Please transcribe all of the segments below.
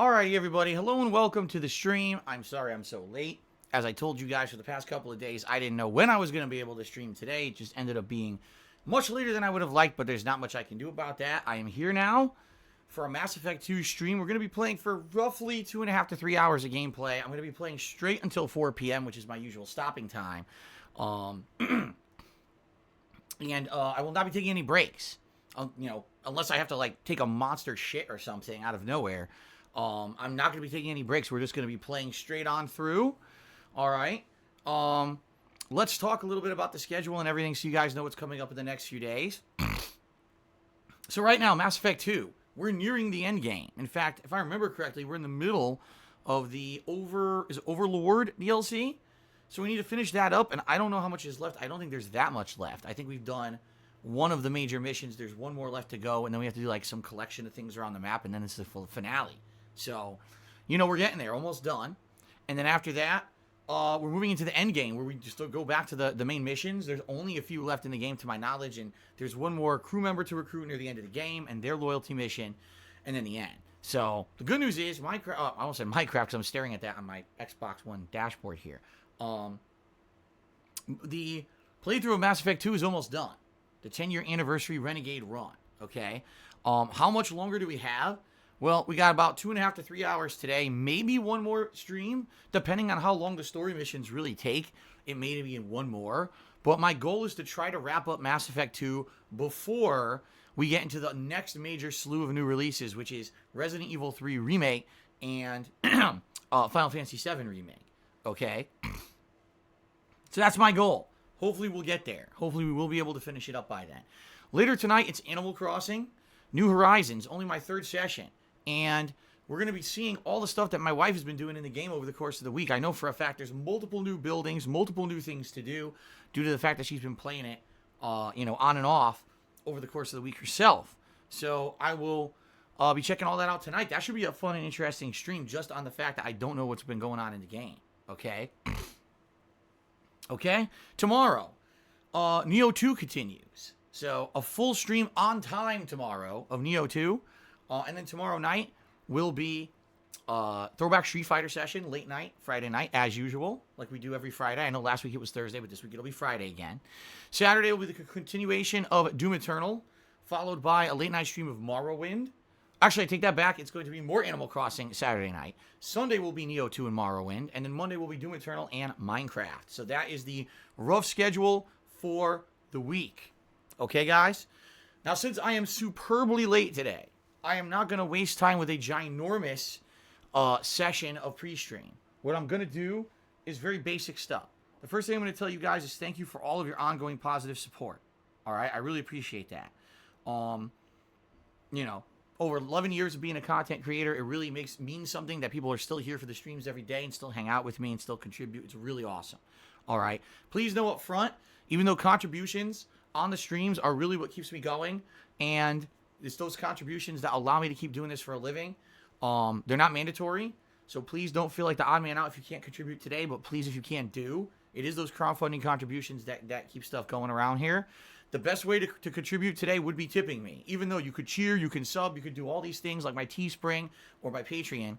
Alrighty, everybody. Hello and welcome to the stream. I'm sorry I'm so late. As I told you guys for the past couple of days, I didn't know when I was going to be able to stream today. It just ended up being much later than I would have liked, but there's not much I can do about that. I am here now for a Mass Effect 2 stream. We're going to be playing for roughly 2.5 to 3 hours of gameplay. I'm going to be playing straight until 4 p.m., which is my usual stopping time. And I will not be taking any breaks. Unless I have to, like, take a monster shit or something out of nowhere. I'm not going to be taking any breaks. We're just going to be playing straight on through. All right. Let's talk a little bit about the schedule and everything so you guys know what's coming up in the next few days. So right now, Mass Effect 2, we're nearing the end game. In fact, if I remember correctly, we're in the middle of the Overlord DLC. So we need to finish that up, and I don't know how much is left. I don't think there's that much left. I think we've done one of the major missions. There's one more left to go, and then we have to do like some collection of things around the map, and then it's the full finale. So, we're getting there, almost done. And then after that, we're moving into the end game, where we just go back to the main missions. There's only a few left in the game, to my knowledge, and there's one more crew member to recruit near the end of the game, and their loyalty mission, and then the end. So, the good news is, I almost said Minecraft, because I'm staring at that on my Xbox One dashboard here. The playthrough of Mass Effect 2 is almost done. The 10-year anniversary Renegade run, okay? How much longer do we have? Well, we got about 2.5 to 3 hours today, maybe one more stream, depending on how long the story missions really take. It may be in one more, but my goal is to try to wrap up Mass Effect 2 before we get into the next major slew of new releases, which is Resident Evil 3 Remake and Final Fantasy 7 Remake, okay? So that's my goal. Hopefully we'll get there. Hopefully we will be able to finish it up by then. Later tonight, it's Animal Crossing, New Horizons, only my third session. And we're going to be seeing all the stuff that my wife has been doing in the game over the course of the week. I know for a fact there's multiple new buildings, multiple new things to do due to the fact that she's been playing it, on and off over the course of the week herself. So I will be checking all that out tonight. That should be a fun and interesting stream just on the fact that I don't know what's been going on in the game. Okay? Okay? Tomorrow, Neo 2 continues. So a full stream on time tomorrow of Neo 2. And then tomorrow night will be Throwback Street Fighter session, late night, Friday night, as usual, like we do every Friday. I know last week it was Thursday, but this week it'll be Friday again. Saturday will be the continuation of Doom Eternal, followed by a late night stream of Morrowind. Actually, I take that back. It's going to be more Animal Crossing Saturday night. Sunday will be Neo 2 and Morrowind. And then Monday will be Doom Eternal and Minecraft. So that is the rough schedule for the week. Okay, guys? Now, since I am superbly late today, I am not going to waste time with a ginormous session of pre-stream. What I'm going to do is very basic stuff. The first thing I'm going to tell you guys is thank you for all of your ongoing positive support. All right? I really appreciate that. Over 11 years of being a content creator, it really means something that people are still here for the streams every day and still hang out with me and still contribute. It's really awesome. All right? Please know up front, even though contributions on the streams are really what keeps me going, and it's those contributions that allow me to keep doing this for a living. They're not mandatory, so please don't feel like the odd man out if you can't contribute today, but please, if you can, do. It is those crowdfunding contributions that keep stuff going around here. The best way to contribute today would be tipping me. Even though you could cheer, you can sub, you could do all these things like my Teespring or my Patreon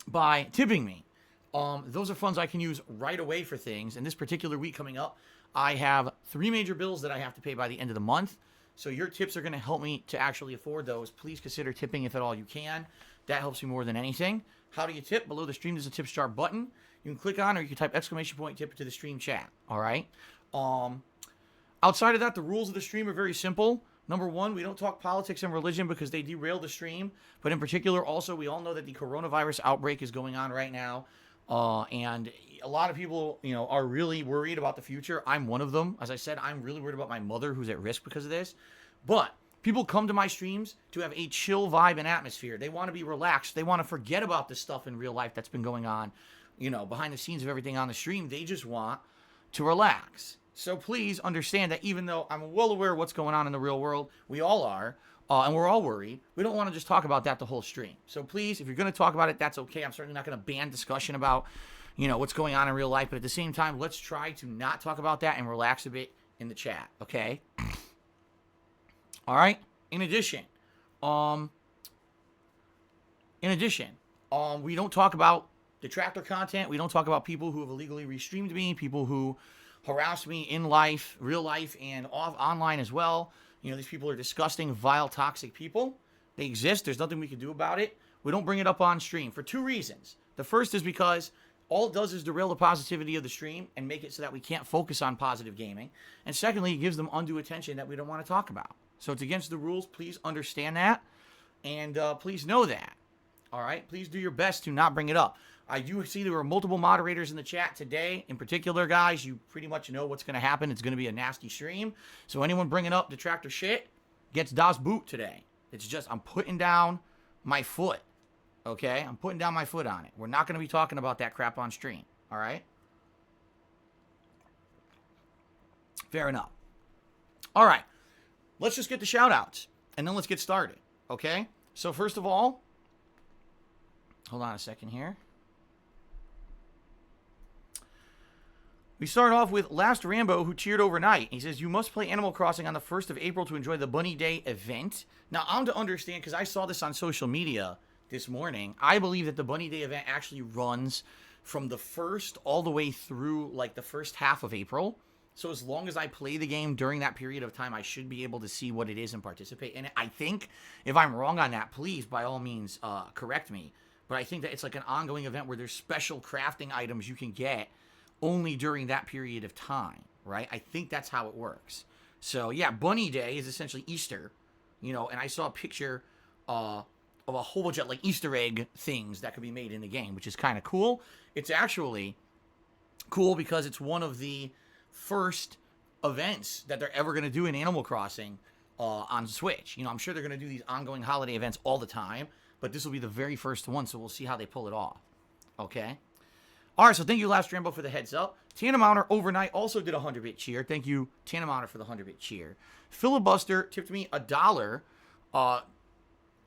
by tipping me. Those are funds I can use right away for things. And this particular week coming up, I have 3 major bills that I have to pay by the end of the month. So your tips are going to help me to actually afford those. Please consider tipping if at all you can. That helps me more than anything. How do you tip? Below the stream, there's a tip jar button. You can click on, or you can type exclamation point tip into the stream chat. All right. Outside of that, the rules of the stream are very simple. Number 1, we don't talk politics and religion because they derail the stream. But in particular, also, we all know that the coronavirus outbreak is going on right now. And a lot of people, are really worried about the future. I'm one of them. As I said, I'm really worried about my mother who's at risk because of this. But people come to my streams to have a chill vibe and atmosphere. They want to be relaxed. They want to forget about the stuff in real life that's been going on, behind the scenes of everything on the stream. They just want to relax. So please understand that even though I'm well aware of what's going on in the real world, we all are, and we're all worried, we don't want to just talk about that the whole stream. So please, if you're going to talk about it, that's okay. I'm certainly not going to ban discussion about, what's going on in real life. But at the same time, let's try to not talk about that and relax a bit in the chat, okay? All right? In addition, In addition, we don't talk about detractor content. We don't talk about people who have illegally restreamed me, people who harass me in life, real life, and online as well. You know, these people are disgusting, vile, toxic people. They exist. There's nothing we can do about it. We don't bring it up on stream for 2 reasons. The first is because all it does is derail the positivity of the stream and make it so that we can't focus on positive gaming. And secondly, it gives them undue attention that we don't want to talk about. So it's against the rules. Please understand that. And please know that. All right? Please do your best to not bring it up. I do see there were multiple moderators in the chat today. In particular, guys, you pretty much know what's going to happen. It's going to be a nasty stream. So anyone bringing up detractor shit gets Das Boot today. It's just, I'm putting down my foot. Okay? I'm putting down my foot on it. We're not going to be talking about that crap on stream. All right? Fair enough. All right. Let's just get the shout-outs, and then let's get started. Okay? So first of all, hold on a second here. We start off with Last Rambo, who cheered overnight. He says, you must play Animal Crossing on the 1st of April to enjoy the Bunny Day event. Now, I'm to understand, because I saw this on social media this morning, I believe that the Bunny Day event actually runs from the 1st all the way through, like, the first half of April. So as long as I play the game during that period of time, I should be able to see what it is and participate in it. I think, if I'm wrong on that, please, by all means, correct me. But I think that it's like an ongoing event where there's special crafting items you can get only during that period of time, right? I think that's how it works. So, yeah, Bunny Day is essentially Easter, you know, and I saw a picture of a whole bunch of, like, Easter egg things that could be made in the game, which is kind of cool. It's actually cool because it's one of the first events that they're ever going to do in Animal Crossing on Switch. You know, I'm sure they're going to do these ongoing holiday events all the time, but this will be the very first one, so we'll see how they pull it off. Okay? All right, so thank you, Last Rambo, for the heads up. Tana Mounter overnight also did a 100-bit cheer. Thank you, Tana Mounter, for the 100-bit cheer. Filibuster tipped me $1 a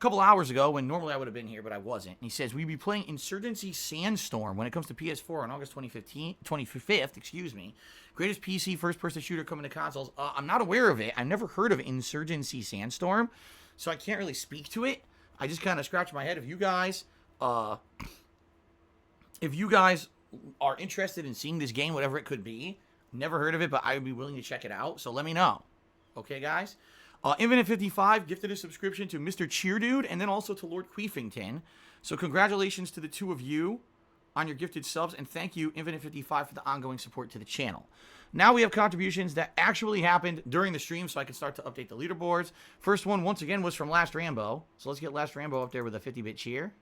couple hours ago when normally I would have been here, but I wasn't. And he says, we'd be playing Insurgency Sandstorm when it comes to PS4 on August 25th, excuse me. Greatest PC first-person shooter coming to consoles. I'm not aware of it. I've never heard of Insurgency Sandstorm, so I can't really speak to it. I just kind of scratched my head. If you guys are interested in seeing this game, whatever it could be, never heard of it, but I would be willing to check it out, so let me know. Okay, guys? Infinite55 gifted a subscription to Mr. Cheerdude and then also to Lord Queefington. So congratulations to the two of you on your gifted subs, and thank you, Infinite55, for the ongoing support to the channel. Now we have contributions that actually happened during the stream, so I can start to update the leaderboards. First one, once again, was from Last Rambo. So let's get Last Rambo up there with a 50-bit cheer.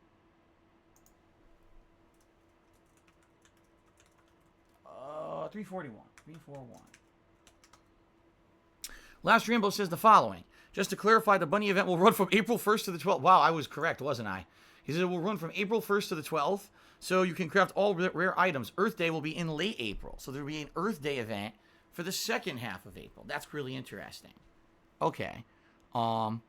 341. Last Rambo says the following. Just to clarify, the Bunny event will run from April 1st to the 12th. Wow, I was correct, wasn't I? He said it will run from April 1st to the 12th, so you can craft all rare items. Earth Day will be in late April, so there will be an Earth Day event for the second half of April. That's really interesting. Okay. All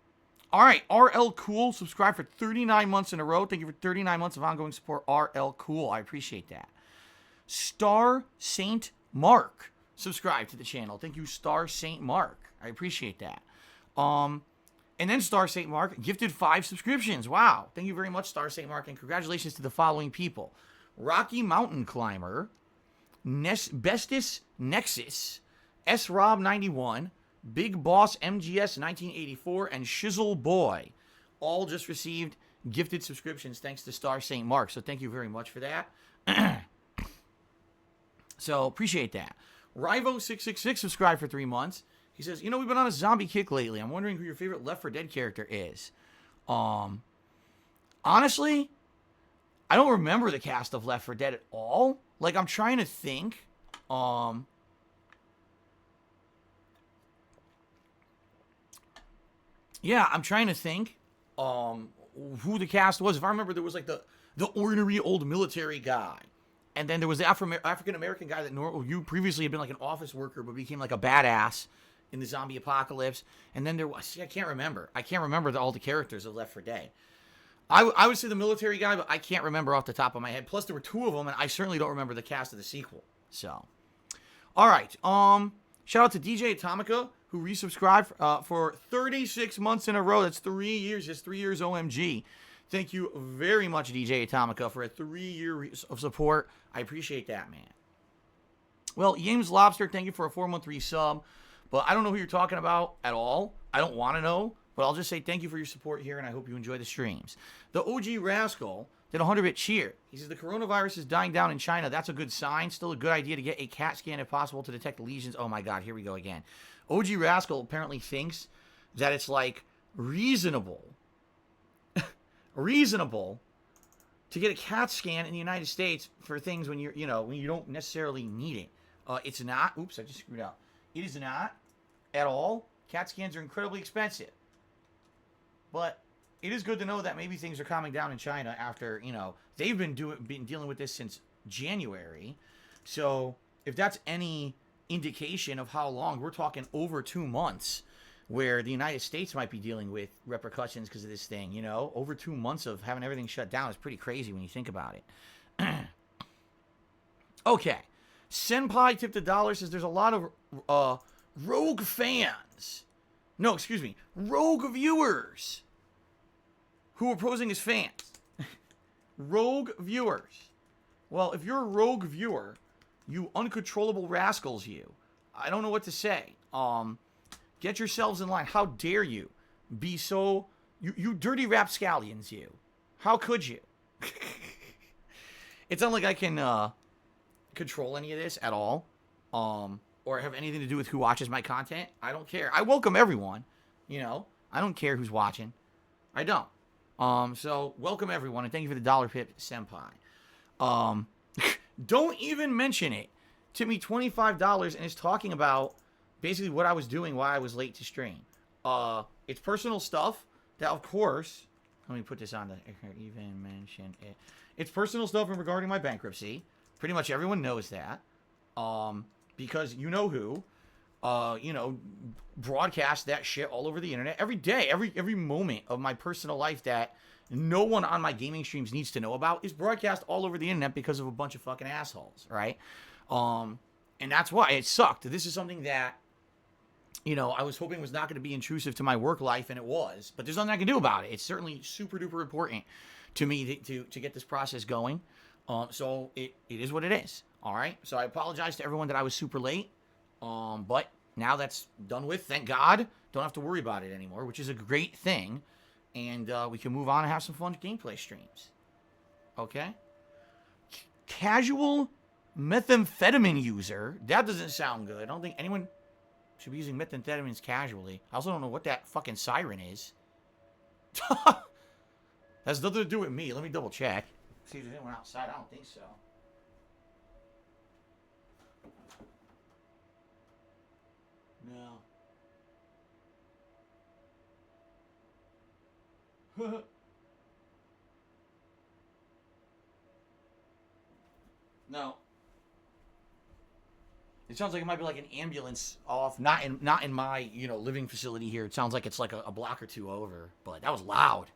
right, RL Cool, subscribe for 39 months in a row. Thank you for 39 months of ongoing support, RL Cool. I appreciate that. Star Saint Mark, subscribe to the channel. Thank you, Star Saint Mark. I appreciate that. And then Star Saint Mark gifted 5 subscriptions. Wow. Thank you very much, Star Saint Mark, and congratulations to the following people. Rocky Mountain Climber, Bestis Nexus, S-Rob91, Big Boss MGS 1984, and Shizzle Boy. All just received gifted subscriptions thanks to Star Saint Mark. So thank you very much for that. So, appreciate that. Rivo666 subscribed for 3 months. He says, you know, we've been on a zombie kick lately. I'm wondering who your favorite Left 4 Dead character is. Honestly, I don't remember the cast of Left 4 Dead at all. Like, I'm trying to think. Yeah, I'm trying to think who the cast was. If I remember, there was, like, the ornery old military guy. And then there was the African-American guy that you previously had been like an office worker, but became like a badass in the zombie apocalypse. And then there was, I can't remember. I can't remember all the characters of Left 4 Dead. I would say the military guy, but I can't remember off the top of my head. Plus, there were 2 of them, and I certainly don't remember the cast of the sequel. So, all right. Shout out to DJ Atomica, who resubscribed for 36 months in a row. That's 3 years. Just 3 years OMG. Thank you very much, DJ Atomica, for a 3-year of support. I appreciate that, man. Well, James Lobster, thank you for a 4-month resub. But I don't know who you're talking about at all. I don't want to know. But I'll just say thank you for your support here, and I hope you enjoy the streams. The OG Rascal did a 100-bit cheer. He says the coronavirus is dying down in China. That's a good sign. Still a good idea to get a CAT scan if possible to detect lesions. Oh, my God. Here we go again. OG Rascal apparently thinks that it's, like, reasonable to get a CAT scan in the United States for things when when you don't necessarily need it. It's not. Oops, I just screwed up. It is not at all. CAT scans are incredibly expensive. But it is good to know that maybe things are calming down in China after, they've been dealing with this since January. So if that's any indication of how long, we're talking over 2 months where the United States might be dealing with repercussions because of this thing, Over 2 months of having everything shut down is pretty crazy when you think about it. Okay. Senpai tipped $1, says there's a lot of rogue fans. No, excuse me. Rogue viewers who are posing as fans. Rogue viewers. Well, if you're a rogue viewer, you uncontrollable rascals, you. I don't know what to say. Get yourselves in line. How dare you be so... You dirty rapscallions, you. How could you? It's not like I can control any of this at all. Or have anything to do with who watches my content. I don't care. I welcome everyone. I don't care who's watching. I don't. So welcome everyone, and thank you for the dollar pip, Senpai. Don't even mention it. Tipped me $25 and is talking about basically what I was doing while I was late to stream. It's personal stuff that, of course, let me put this on the even mention it. It's personal stuff regarding my bankruptcy. Pretty much everyone knows that. Because you know who, broadcast that shit all over the internet every day, every moment of my personal life that no one on my gaming streams needs to know about is broadcast all over the internet because of a bunch of fucking assholes, right? And that's why it sucked. This is something that, I was hoping was not going to be intrusive to my work life, and it was. But there's nothing I can do about it. It's certainly super duper important to me to get this process going. So it is what it is. All right. So I apologize to everyone that I was super late. But now that's done with. Thank God. Don't have to worry about it anymore, which is a great thing. And we can move on and have some fun gameplay streams. Okay. Casual methamphetamine user. That doesn't sound good. I don't think anyone should be using methamphetamines casually. I also don't know what that fucking siren is. Has nothing to do with me. Let me double check. See if there's anyone outside. I don't think so. No. No. It sounds like it might be like an ambulance off, not in my, living facility here. It sounds like it's like a block or two over, but that was loud.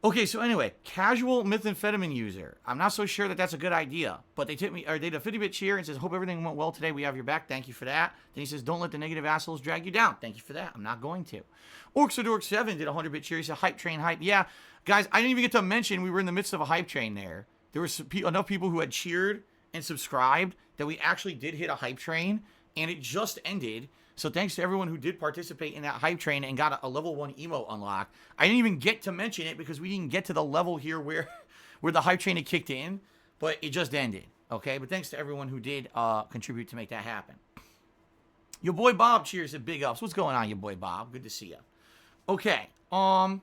Okay, so anyway, casual methamphetamine user. I'm not so sure that that's a good idea, but they did a 50-bit cheer and says, hope everything went well today. We have your back. Thank you for that. Then he says, don't let the negative assholes drag you down. Thank you for that. I'm not going to. Orxadork7 did a 100-bit cheer. He said, hype train, hype. Yeah, guys, I didn't even get to mention we were in the midst of a hype train there. There were enough people who had cheered and subscribed that we actually did hit a hype train, and it just ended. So thanks to everyone who did participate in that hype train and got a level 1 emote unlocked. I didn't even get to mention it because we didn't get to the level here where the hype train had kicked in, but it just ended. Okay, but thanks to everyone who did contribute to make that happen. Your boy Bob cheers at Big Ups. What's going on, your boy Bob? Good to see you. Okay, so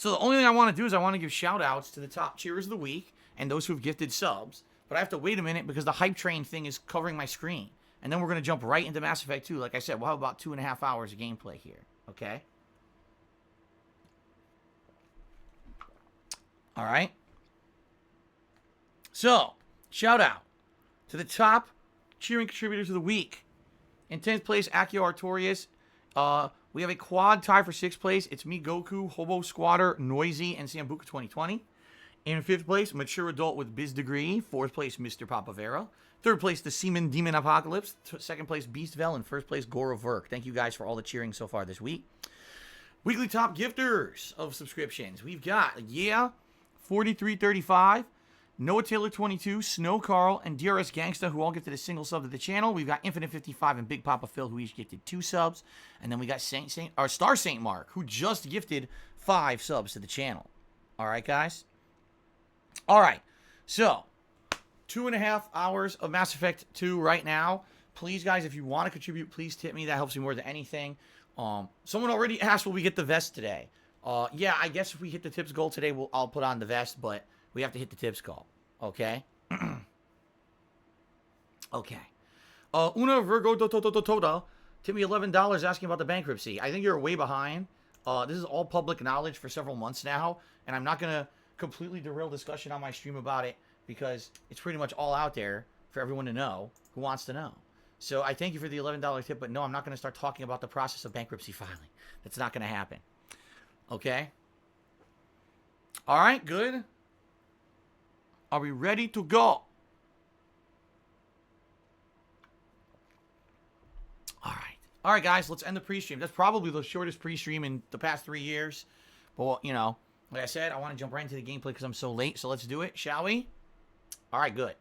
the only thing I want to do is I want to give shout outs to the top cheerers of the week and those who have gifted subs. But I have to wait a minute because the hype train thing is covering my screen. And then we're going to jump right into Mass Effect 2. Like I said, we'll have about 2.5 hours of gameplay here. Okay? All right? So, shout out to the top cheering contributors of the week. In 10th place, Akio Artorias. We have a quad tie for 6th place. It's me, Goku, Hobo Squatter, Noisy, and Sambuca 2020. In 5th place, Mature Adult with Biz Degree. 4th place, Mr. Papavera. 3rd place, The Seaman Demon Apocalypse. 2nd place, Beastvel. And 1st place, Goro Verk. Thank you guys for all the cheering so far this week. Weekly top gifters of subscriptions. We've got, 4335, Noah Taylor 22, Snow Carl, and DRS Gangsta, who all gifted a single sub to the channel. We've got Infinite 55 and Big Papa Phil, who each gifted 2 subs. And then we got Star Saint Mark, who just gifted 5 subs to the channel. All right, guys? All right. So, 2.5 hours of Mass Effect 2 right now. Please, guys, if you want to contribute, please tip me. That helps me more than anything. Someone already asked, will we get the vest today? Yeah, I guess if we hit the tips goal today, I'll put on the vest, but we have to hit the tips goal. Okay? Okay. Una Virgo Tota tip me $11 asking about the bankruptcy. I think you're way behind. This is all public knowledge for several months now, and I'm not going to completely derail discussion on my stream about it because it's pretty much all out there for everyone to know who wants to know. So I thank you for the $11 tip, but no, I'm not going to start talking about the process of bankruptcy filing. That's not going to happen. Okay? All right, good. Are we ready to go? All right. All right, guys, let's end the pre-stream. That's probably the shortest pre-stream in the past 3 years. But, you know, like I said, I want to jump right into the gameplay because I'm so late. So let's do it, shall we? All right, good.